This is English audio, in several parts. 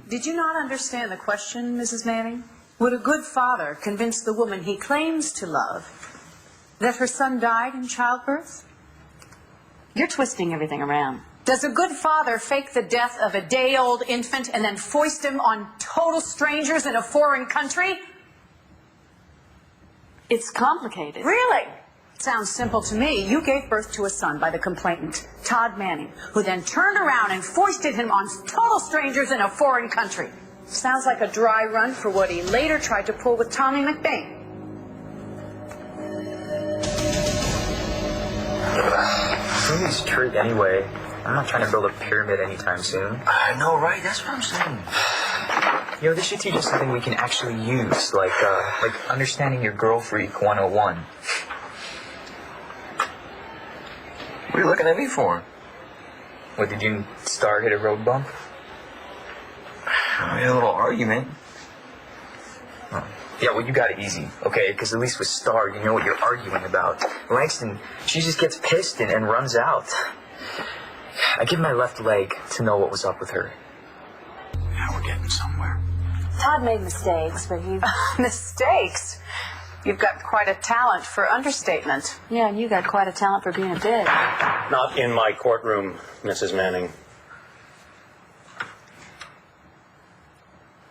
Did you not understand the question, Mrs. Manning? Would a good father convince the woman he claims to love that her son died in childbirth? You're twisting everything around. Does a good father fake the death of a day-old infant and then foist him on total strangers in a foreign country? It's complicated. Really? Sounds simple to me. You gave birth to a son by the complainant, Todd Manning, who then turned around and foisted him on total strangers in a foreign country. Sounds like a dry run for what he later tried to pull with Tommy McBain. Movie's a treat anyway. I'm not trying to build a pyramid anytime soon. I know, right? That's what I'm saying. You know, this should teach us something we can actually use, like understanding your girl freak 101. What are you looking at me for? What, did you and Starr hit a road bump? We had a little argument. Oh. Yeah, well, you got it easy, okay? Because at least with Starr, you know what you're arguing about. Langston, she just gets pissed and runs out. I give my left leg to know what was up with her. Yeah, we're getting somewhere. Todd made mistakes, but he... Mistakes? You've got quite a talent for understatement. Yeah, and you got quite a talent for being a dick. Not in my courtroom, Mrs. Manning.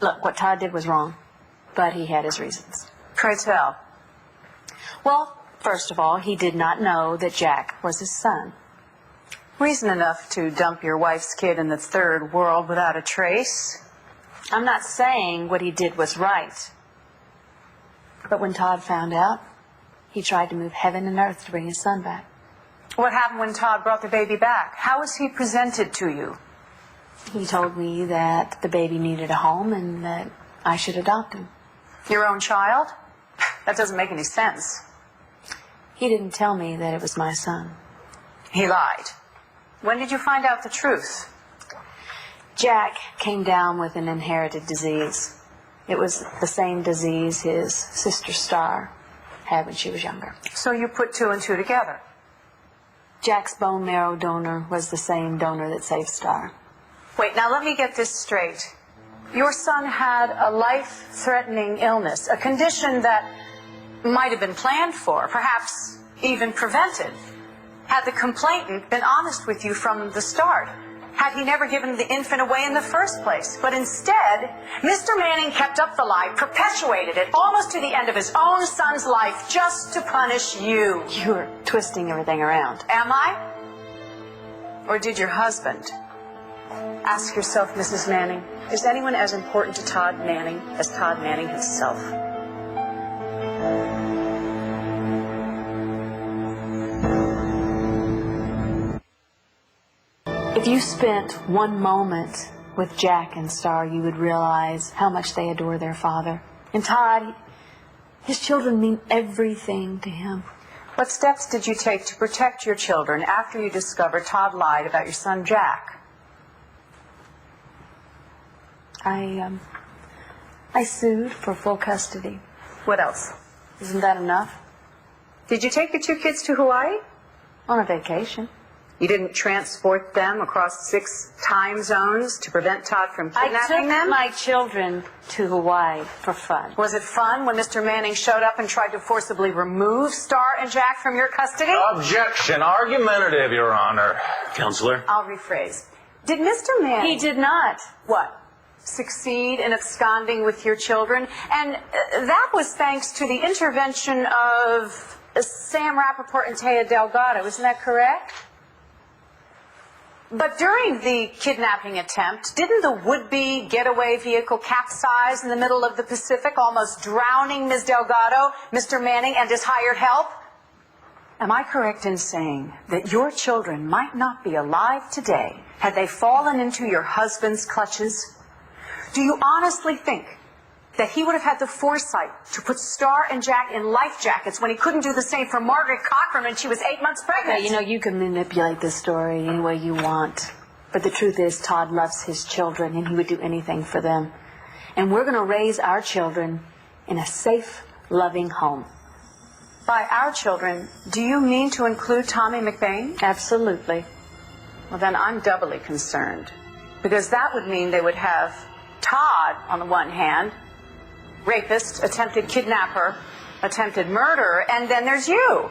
Look, what Todd did was wrong, but he had his reasons. Pray tell. Well, first of all, he did not know that Jack was his son. Reason enough to dump your wife's kid in the third world without a trace. I'm not saying what he did was right. But when Todd found out, he tried to move heaven and earth to bring his son back. What happened when Todd brought the baby back? How was he presented to you? He told me that the baby needed a home and that I should adopt him. Your own child? That doesn't make any sense. He didn't tell me that it was my son. He lied. When did you find out the truth? Jack came down with an inherited disease. It was the same disease his sister Starr had when she was younger. So you put two and two together. Jack's bone marrow donor was the same donor that saved Starr. Wait, now let me get this straight. Your son had a life-threatening illness, a condition that might have been planned for, perhaps even prevented. Had the complainant been honest with you from the start? Had he never given the infant away in the first place? But instead, Mr. Manning kept up the lie, perpetuated it almost to the end of his own son's life just to punish you. You're twisting everything around. Am I? Or did your husband? Ask yourself, Mrs. Manning, is anyone as important to Todd Manning as Todd Manning himself? If you spent one moment with Jack and Starr, you would realize how much they adore their father. And Todd, his children mean everything to him. What steps did you take to protect your children after you discovered Todd lied about your son Jack? I sued for full custody. What else? Isn't that enough? Did you take the two kids to Hawaii? On a vacation. You didn't transport them across 6 time zones to prevent Todd from kidnapping I took them? my children to Hawaii for fun. Was it fun when Mr. Manning showed up and tried to forcibly remove Starr and Jack from your custody? Objection. Argumentative, Your Honor. Counselor? I'll rephrase. Did Mr. Manning... He did not. What? Succeed in absconding with your children? And that was thanks to the intervention of Sam Rappaport and Taya Delgado. Isn't that correct? But during the kidnapping attempt, didn't the would-be getaway vehicle capsize in the middle of the Pacific, almost drowning Ms. Delgado, Mr. Manning, and his hired help? Am I correct in saying that your children might not be alive today had they fallen into your husband's clutches? Do you honestly think that he would have had the foresight to put Starr and Jack in life jackets when he couldn't do the same for Margaret Cochran when she was 8 months pregnant? Yeah, you know, you can manipulate the story any way you want. But the truth is, Todd loves his children, and he would do anything for them. And we're going to raise our children in a safe, loving home. By our children, do you mean to include Tommy McBain? Absolutely. Well, then I'm doubly concerned, because that would mean they would have Todd, on the one hand, rapist, attempted kidnapper, attempted murderer, and then there's you.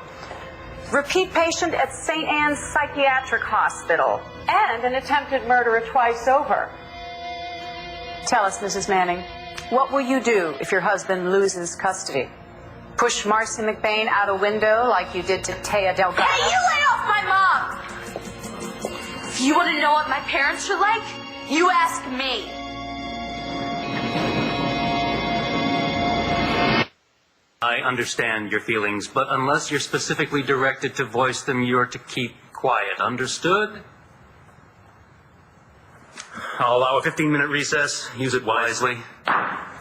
Repeat patient at St. Anne's Psychiatric Hospital, and an attempted murderer twice over. Tell us, Mrs. Manning, what will you do if your husband loses custody? Push Marcy McBain out a window like you did to Taya Delgado? Hey, you lay off my mom! If you want to know what my parents are like, you ask me. I understand your feelings, but unless you're specifically directed to voice them, you're to keep quiet. Understood? I'll allow a 15-minute recess. Use it wisely.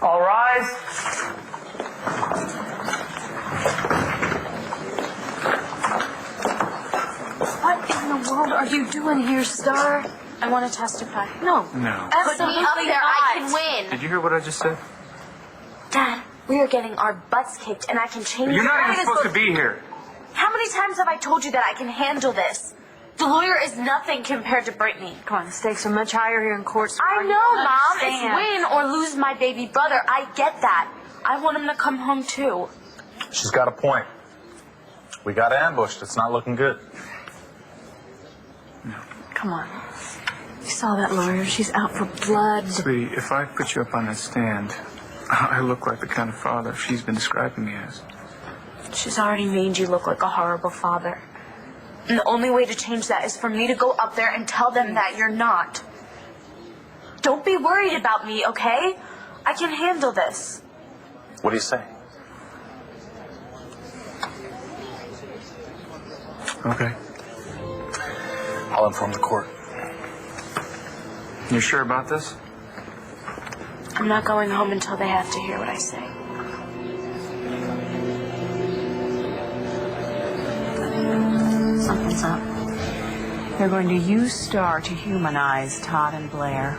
All rise. What in the world are you doing here, Starr? I want to testify. No. No. Put me up Absolutely there, I can not. win. Did you hear what I just said? Dad, we are getting our butts kicked, and I can change. You're not even the supposed to be here. How many times have I told you that I can handle this? The lawyer is nothing compared to Brittany. Come on, the stakes are much higher here in court. Starr. I You know, don't Mom. understand. It's win or lose my baby brother. I get that. I want him to come home, too. She's got a point. We got ambushed. It's not looking good. Come on. You saw that lawyer. She's out for blood. Sweetie, if I put you up on that stand, I look like the kind of father she's been describing me as. She's already made you look like a horrible father. And the only way to change that is for me to go up there and tell them that you're not. Don't be worried about me, okay? I can handle this. What do you say? Okay. I'll inform the court. You sure about this? I'm not going home until they have to hear what I say. Something's up. They're going to use Starr to humanize Todd and Blair.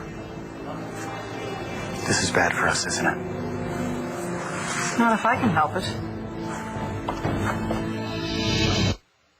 This is bad for us, isn't it? Not if I can help it.